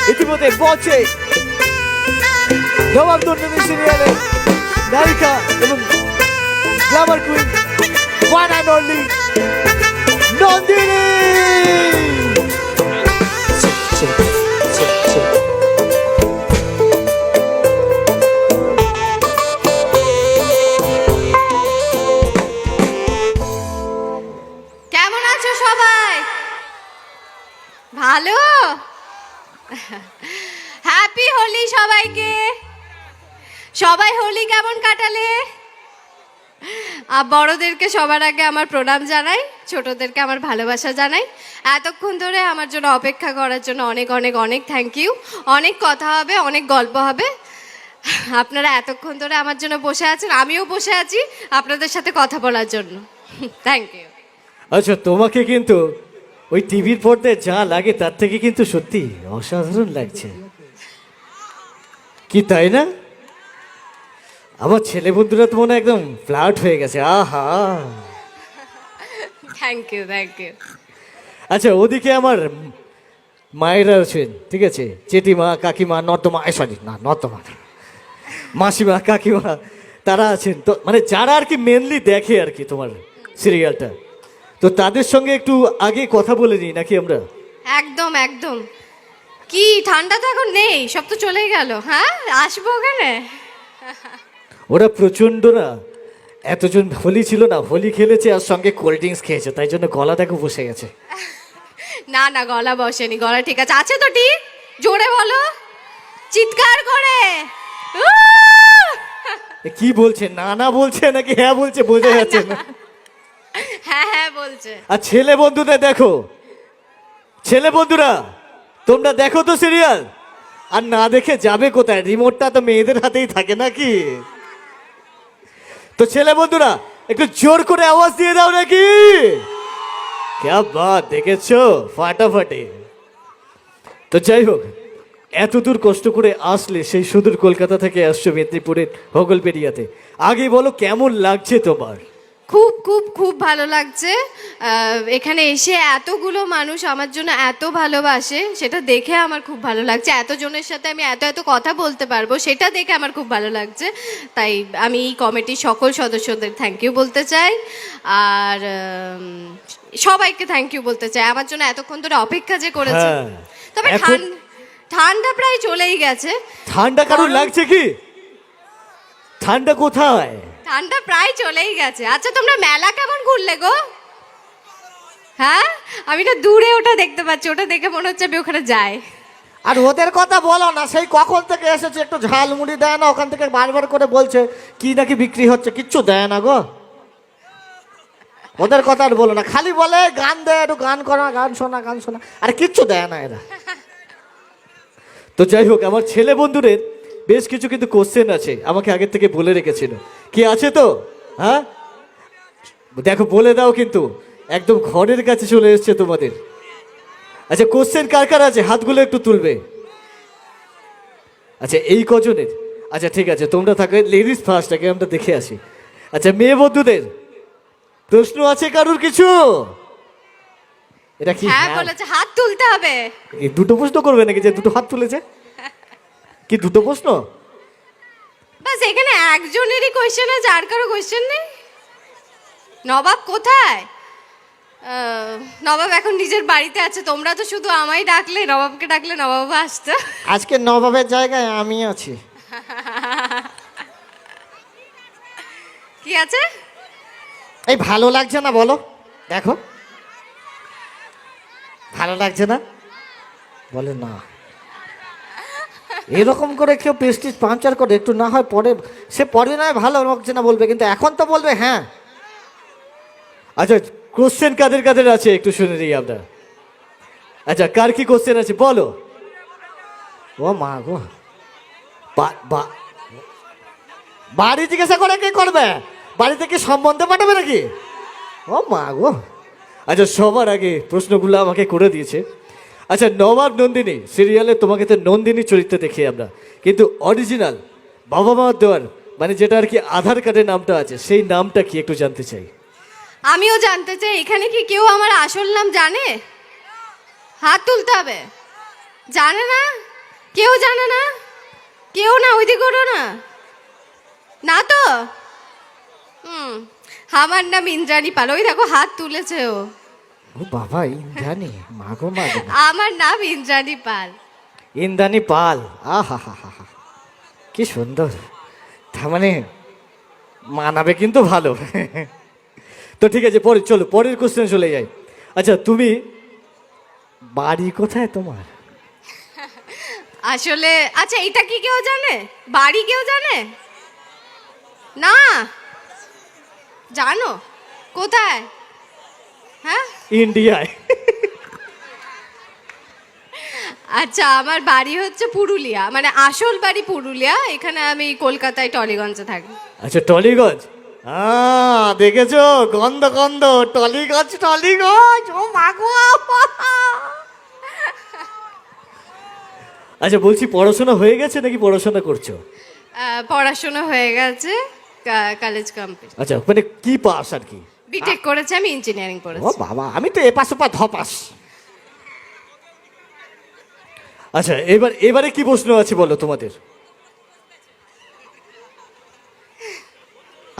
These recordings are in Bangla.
ইতিমধ্যে পৌঁছে নবাব নন্দিনী সিরিয়ালের নায়িকা এবং Glamour queen one and only Nandini. কেমন আছো সবাই? ভালো? হ্যাপি হোলি সবাইকে। সবাই হোলি কেমন কাটালে? বড়দেরকে সবার আগে আমার প্রণাম জানাই, ছোটদেরকে আমার ভালোবাসা জানাই। এতক্ষণ ধরে আমার জন্য অপেক্ষা করার জন্য অনেক অনেক অনেক থ্যাংক ইউ। অনেক কথা হবে, অনেক গল্প হবে। আপনারা এতক্ষণ ধরে আমার জন্য বসে আছেন, আমিও বসে আছি আপনাদের সাথে কথা বলার জন্য। Thank you. আচ্ছা, তোমাকে কিন্তু ওই টিভির পর্দায় যা লাগে তার থেকে কিন্তু সত্যি অসাধারণ লাগছে, কি তাই না? আমার ছেলে বন্ধুরা তো মনে একদম ফ্ল্যাট হয়ে গেছে। আহা, থ্যাংক ইউ থ্যাংক ইউ। আচ্ছা, ওদিকে আমার মায়েরা আছেন, ঠিক আছে, জেঠিমা, কাকিমা, নর্দমা, সরি না নর্দমা, মাসিমা, কাকিমা, তারা আছেন তো, মানে যারা আর কি মেনলি দেখে আর কি তোমার সিরিয়ালটা, তো তাদের সঙ্গে একটু আগে কথা বলে নিই নাকি আমরা? একদম একদম। কি ঠান্ডা তো এখন নেই, সব তো চলেই গেল। হ্যাঁ, আসবো ওখানে। ওরা প্রচণ্ড না, এতজন হোলি ছিল না, হোলি খেলেছে আর সঙ্গে কোল্ড ড্রিঙ্কস খেয়েছে, তাই জন্য গলা দেখো বসে গেছে। না না, গলা বসেনি, গলা ঠিক আছে। আছে তো ঠিক? জোরে বলো, চিৎকার করে। কি বলছে, না না বলছে নাকি হ্যাঁ বলছে বোঝা যাচ্ছে না। হ্যাঁ হ্যাঁ বলছে। আর ছেলে বন্ধুদের দেখো, ছেলে বন্ধুরা তোমরা দেখো তো সিরিয়াল, আর না দেখে যাবে কোথায়? রিমোটটা তো মেয়েদের হাতেই থাকে নাকি? তো ছেলে বন্ধুরা একটু জোর করে আওয়াজ দিয়ে দাও নাকি। ক্যা বাত, দেখেছো ফাটাফাটি। তো যাই হোক, এত দূর কষ্ট করে আসলে, সেই সুদূর কলকাতা থেকে আসছো মেদিনীপুরের হোগলপেরিয়াতে, আগে বলো কেমন লাগছে তোমার? খুব খুব খুব ভালো লাগছে। এখানে এসে এতগুলো মানুষ আমার জন্য এত ভালোবাসে, সেটা দেখে আমার খুব ভালো লাগছে। এতজনের সাথে আমি এত এত কথা বলতে পারবো, সেটা দেখে আমার খুব ভালো লাগছে। তাই আমি এই কমিটির সকল সদস্যদের থ্যাংক ইউ বলতে চাই, আর সবাইকে থ্যাংক ইউ বলতে চাই আমার জন্য এতক্ষণ ধরে অপেক্ষা যে করেছে। হ্যাঁ, তবে এখন- ঠান্ডা প্রায় চলেই গেছে। ঠান্ডা কারণ লাগছে কি? ঠান্ডা কোথায়? ঠান্ডা প্রায় চলেই গেছে। আচ্ছা, তোমরা মেলা কেমন ঘুরলে গো? হ্যাঁ, আমি না দূরে ওটা দেখতে পাচ্ছি, ওটা দেখে মনে হচ্ছে আমি ওখানে যাই। আর ওদের কথা বলো না, সেই কখন থেকে এসেছে, একটু ঝালমুড়ি দেয় না? ওখান থেকে বারবার করে বলছে কি নাকি বিক্রি হচ্ছে, কিচ্ছু দেয় না গো। ওদের কথা আর বলো না, খালি বলে গান দেয়, একটু গান করা, গান শোনা, গান শোনা, আর কিচ্ছু দেয় না এরা। তো যাই হোক, আমার ছেলে বন্ধুদের বেশ কিছু কিন্তু কোশ্চেন আছে, আমাকে আগের থেকে বলে রেখেছিল। কি আছে তো? হ্যাঁ দেখো, বলে দাও, কিন্তু একদম ঘরের কাছে চলে এসছে তোমাদের। আচ্ছা, কোশ্চেন কার কার আছে হাতগুলো একটু তুলবে। আচ্ছা, এই কজনের? আচ্ছা ঠিক আছে, তোমরা থাকলে লেডিস ফার্স্ট, আগে আমরা দেখে আসি। আচ্ছা, মেয়ে বন্ধুদের প্রশ্ন আছে কারুর কিছু? এটা কি হ্যাঁ বলেছে, হাত তুলতে হবে। এই দুটো প্রশ্ন করবে নাকি, যে দুটো হাত তুলেছে? কি দুটো প্রশ্ন? বাস, এখানে একজনেরই কোয়েশ্চেন আছে, আর কারো কোয়েশ্চেন নেই। নবাব কোথায়? নবাব এখন নিজের বাড়িতে আছে। তোমরা তো শুধু আমায় ডাকলে, নবাবকে ডাকলে নবাব আসতো। আজকে নবাবের জায়গায় আমি আছি। কি আছে? এই ভালো লাগছে না বলো, দেখো ভালো লাগছে না, বলে না। এরকম করে কেউ প্রেস্টিজ পাঞ্চার করে, একটু না হয় পরে, সে পরে না হয় ভালো লাগছে না বলবে, কিন্তু এখন তো বলবে হ্যাঁ। আচ্ছা, কোশ্চেন কাদের কাদের আছে একটু শুনে নিই আমরা। আচ্ছা, কার কি কোশ্চেন আছে বলো। ও মা গো, বাড়ি জিজ্ঞাসা করে কে করবে? বাড়িতে কি সম্বন্ধে পাঠাবে নাকি? ও মা গো। আচ্ছা, সবার আগে প্রশ্নগুলো আমাকে করে দিয়েছে। আচ্ছা, নবাব নন্দিনী সিরিয়ালে তোমাকে তো নন্দিনী চরিত্রে দেখি আমরা, কিন্তু অরিজিনাল বাবা মা দেওয়ার, মানে যেটা আর কি আধার কার্ডের নামটা আছে, সেই নামটা কি একটু জানতে চাই। আমিও জানতে চাই, এখানে কি কেউ আমার আসল নাম জানে? হাত তুলতে হবে। জানে না? কেউ জানে না? কেউ না? ওইদিকে ওঠো না। না তো? আমার নাম ইন্দ্রাণী পাল। ওই দেখো হাত তুলেছে ও। ও বাবা, ইন্দ্রাণী, মাগো মাগো। আমার নাম ইন্দ্রাণী পাল। ইন্দ্রাণী পাল, আহা হা হা হা, কি সুন্দর। তার মানে মানাবে কিন্তু ভালো। তো ঠিক আছে, পরে চলো পরের কোশ্চেন চলে যাই। আচ্ছা, তুমি বাড়ি কোথায় তোমার? আসলে আচ্ছা, এটা কি কেউ জানে? বাড়ি কেউ জানে না? জানো কোথায়? হ্যাঁ, ইন্ডিয়ায়। আচ্ছা, আমার বাড়ি হচ্ছে পুরুলিয়া, মানে আসল বাড়ি পুরুলিয়া। এখানে আমি কলকাতায় টলিগঞ্জে থাকি। আচ্ছা, টলিগঞ্জ। দেখেছো, গন্ধ গন্ধ, টলিগঞ্জ টলিগঞ্জ, ও মাগো। আচ্ছা, বলছি পড়াশোনা হয়ে গেছে নাকি পড়াশোনা করছো? পড়াশোনা হয়ে গেছে, কলেজ কমপ্লিট। আচ্ছা, মানে কি পাস আর কি? বিটেক করেছে, আমি ইঞ্জিনিয়ারিং ও করেছি। বাবা, আমি তো এপাশ ওপাশ ধপাস। আচ্ছা, এবারে কি প্রশ্ন আছে বলো তোমাদের?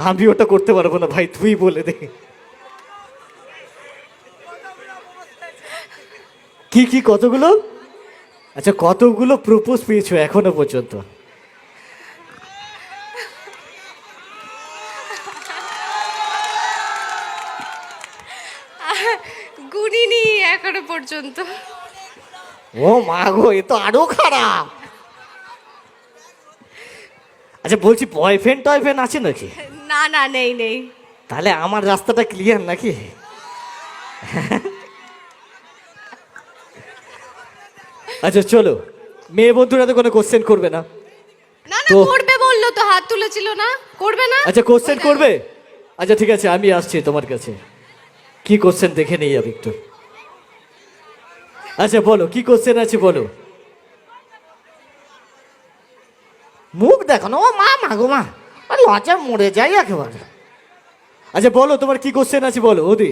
আমি ওটা করতে পারবো না ভাই, তুই বলে দে। কি কি কতগুলো? আচ্ছা, কতগুলো প্রপোজ পেয়েছো এখনো পর্যন্ত? গুনিনি এখনো পর্যন্ত। ও মা গো, এ তো আরো খারাপ। আচ্ছা, বলছি বয়ফ্রেন্ড টয়ফ্রেন্ড আছে নাকি? না না, নেই নেই। তাহলে আমার রাস্তাটা ক্লিয়ার নাকি? আচ্ছা চলো, মেয়ে বন্ধুরা তো কোনো কোশ্চেন করবে না। না না, তো- করবে বললো তো, হাত তুলেছিল না? করবে না? আচ্ছা, কোশ্চেন করবে? আচ্ছা ঠিক আছে, আমি আসছি তোমার কাছে। কি কোশ্চেন দেখে নিই আমি একটু। আচ্ছা বলো, কি কোশ্চেন আছে বলো। মুখ দেখো না, ও মা মাগো মা, লজ্জা মরে যাই একেবারে। আচ্ছা বলো, তোমার কি কোশ্চেন আছে বলো ওদি।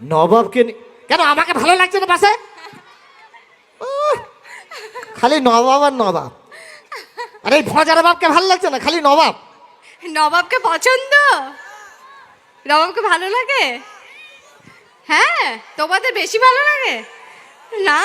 নবাবকে কেন আমাকে ভালো লাগছে না পাশে? খালি নবাব আর নবাব। আরে এই ভজার বাবকে ভালো লাগছে না, খালি নবাব। নবাবকে পছন্দ? নবাবকে ভালো লাগে? হ্যাঁ, তোমাদের বেশি ভালো লাগে না?